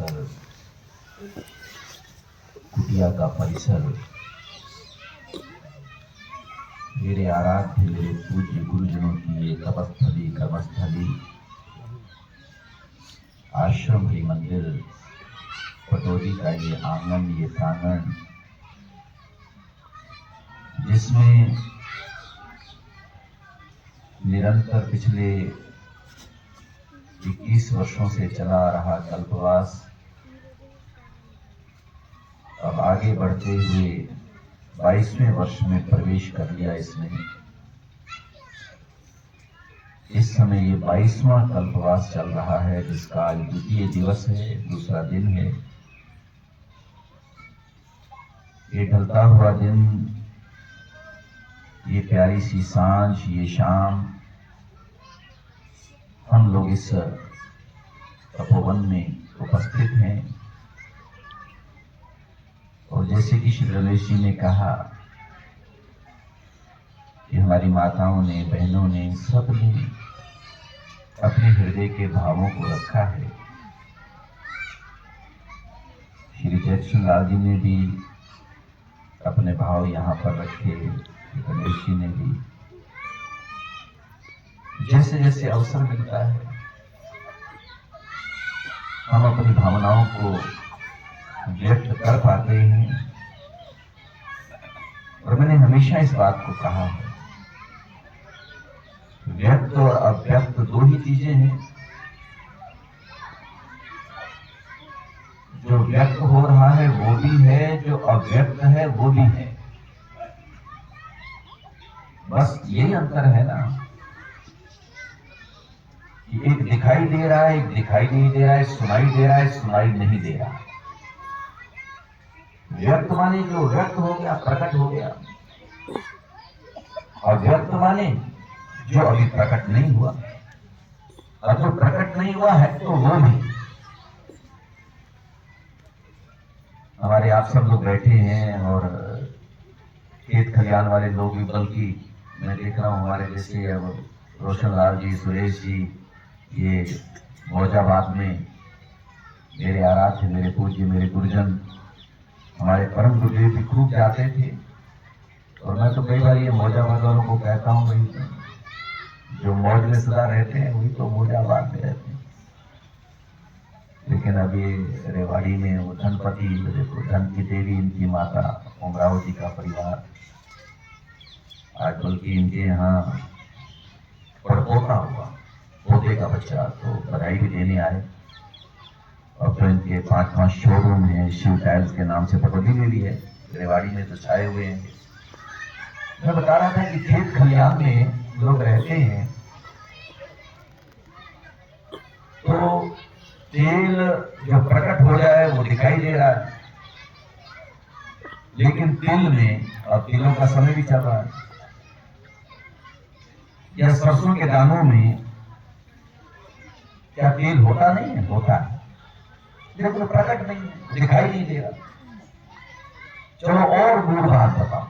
परिसर, कुटिया का परिसर मेरे आराध्य, मेरे पूज्य गुरुजनों की ये तपस्थली, कर्मस्थली, आश्रम, हरि मंदिर, पटौदी का ये आंगन, ये प्रांगण, जिसमें निरंतर पिछले 21 वर्षों से चला आ रहा कल्पवास अब आगे बढ़ते हुए 22वें वर्ष में प्रवेश कर लिया। इसमें इस समय ये 22वां कल्पवास चल रहा है, जिसका आज द्वितीय दिवस है, दूसरा दिन है। ये ढलता हुआ दिन, ये प्यारी सी सांझ, ये शाम, हम लोग इस तपोवन में उपस्थित हैं। और जैसे कि श्री रमेश जी ने कहा कि हमारी माताओं ने, बहनों ने, सबने अपने हृदय के भावों को रखा है। श्री जयकिशन जी ने भी अपने भाव यहाँ पर रखे, रमेश जी ने भी। जैसे जैसे अवसर मिलता है हम अपनी भावनाओं को व्यक्त कर पाते हैं। और मैंने हमेशा इस बात को कहा है, व्यक्त और अव्यक्त दो ही चीजें हैं। जो व्यक्त हो रहा है वो भी है, जो अव्यक्त है वो भी है। बस यही अंतर है ना कि एक दिखाई दे रहा है, एक दिखाई नहीं दे रहा है, सुनाई दे रहा है, सुनाई नहीं दे रहा। व्यक्त माने जो व्यक्त हो गया, प्रकट हो गया। अव्यक्त माने जो अभी प्रकट नहीं हुआ। और जो प्रकट नहीं हुआ है तो वो भी। हमारे आप सब लोग बैठे हैं और खेत खलियान वाले लोग भी, बल्कि मैं देख रहा हूँ हमारे जैसे अब रोशन लाल जी, सुरेश जी, ये मौजाबाद में मेरे आराध्य, मेरे पूज्य, मेरे गुरुजन, हमारे परम गुरुदेव भी खूब जाते थे। और मैं तो कई बार ये मौजाबाद वालों को कहता हूँ, भाई जो मौज में सदा रहते हैं वही तो मौजाबाद में रहते हैं। लेकिन अब ये रेवाड़ी में वो धनपति, देखो धन की देवी, इनकी माता उमरावती का परिवार, आज बल्कि इनके यहाँ पड़पोता हुआ, पोते का बच्चा, तो बधाई भी देने आए। और फिर इनके 5-5 शोरूम हैं, शिव टाइल्स के नाम से, पटौदी में भी है, रेवाड़ी में तो छाए हुए हैं। मैं बता रहा था कि खेत खलियान में लोग रहते हैं तो तेल जो प्रकट हो जाए वो दिखाई दे रहा है, लेकिन तिल में, अब तिलों का समय भी चल रहा है, या सरसों के दानों में क्या तेल होता नहीं है? होता है, लेकिन प्रकट नहीं है, दिखाई नहीं दे रहा। चलो और गूढ़ बात बताओ।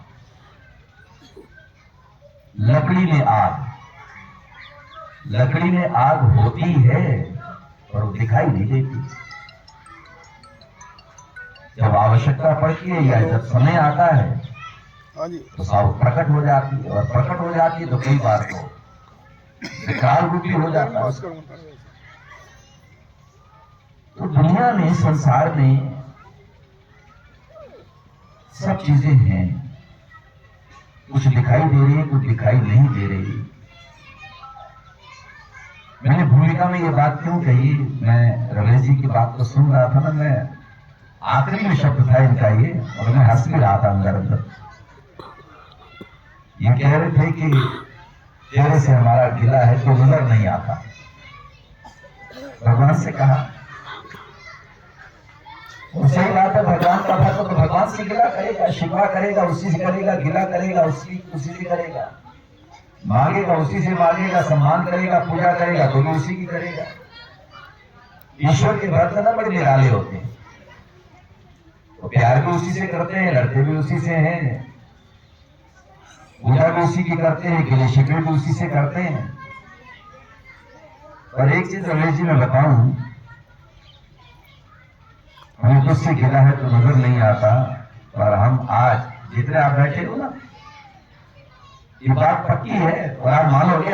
लकड़ी में आग, लकड़ी में आग होती है और वो दिखाई नहीं देती। जब आवश्यकता पड़ती है या जब समय आता है तो सब प्रकट हो जाती है। और प्रकट हो जाती है तो कई बार तो विकराल रूप भी हो जाता है। तो दुनिया में, संसार में सब चीजें हैं, कुछ दिखाई दे रही है, कुछ दिखाई नहीं दे रही। मैंने भूमिका में ये बात क्यों कही, मैं रमेश जी की बात तो सुन रहा था ना, मैं आखिरी में शब्द था इनका ये, और मैं हंस भी रहा था अंदर अंदर। ये कह रहे थे कि तेरे से हमारा गिला है तो नजर नहीं आता। भगवान से कहा, और सही बात है, भगवान का भक्त तो भगवान से गिला करेगा, शिकवा करेगा उसी से करेगा, गिला करेगा उसी से करेगा, मांगेगा उसी से मांगेगा, सम्मान करेगा, पूजा करेगा तो भी उसी की करेगा। ईश्वर के भक्त ना बड़े निराले होते हैं, तो प्यार भी उसी से करते हैं, लड़ते भी उसी से हैं, पूजा भी उसी की करते हैं, गिले शिकवे भी उसी से करते हैं। और एक चीज रमेश जी मैं बताऊं, हमें तुझसे गिला है तो नजर नहीं आता, और हम आज जितने आप बैठे हो ना, ये बात पक्की है और आप मानोगे।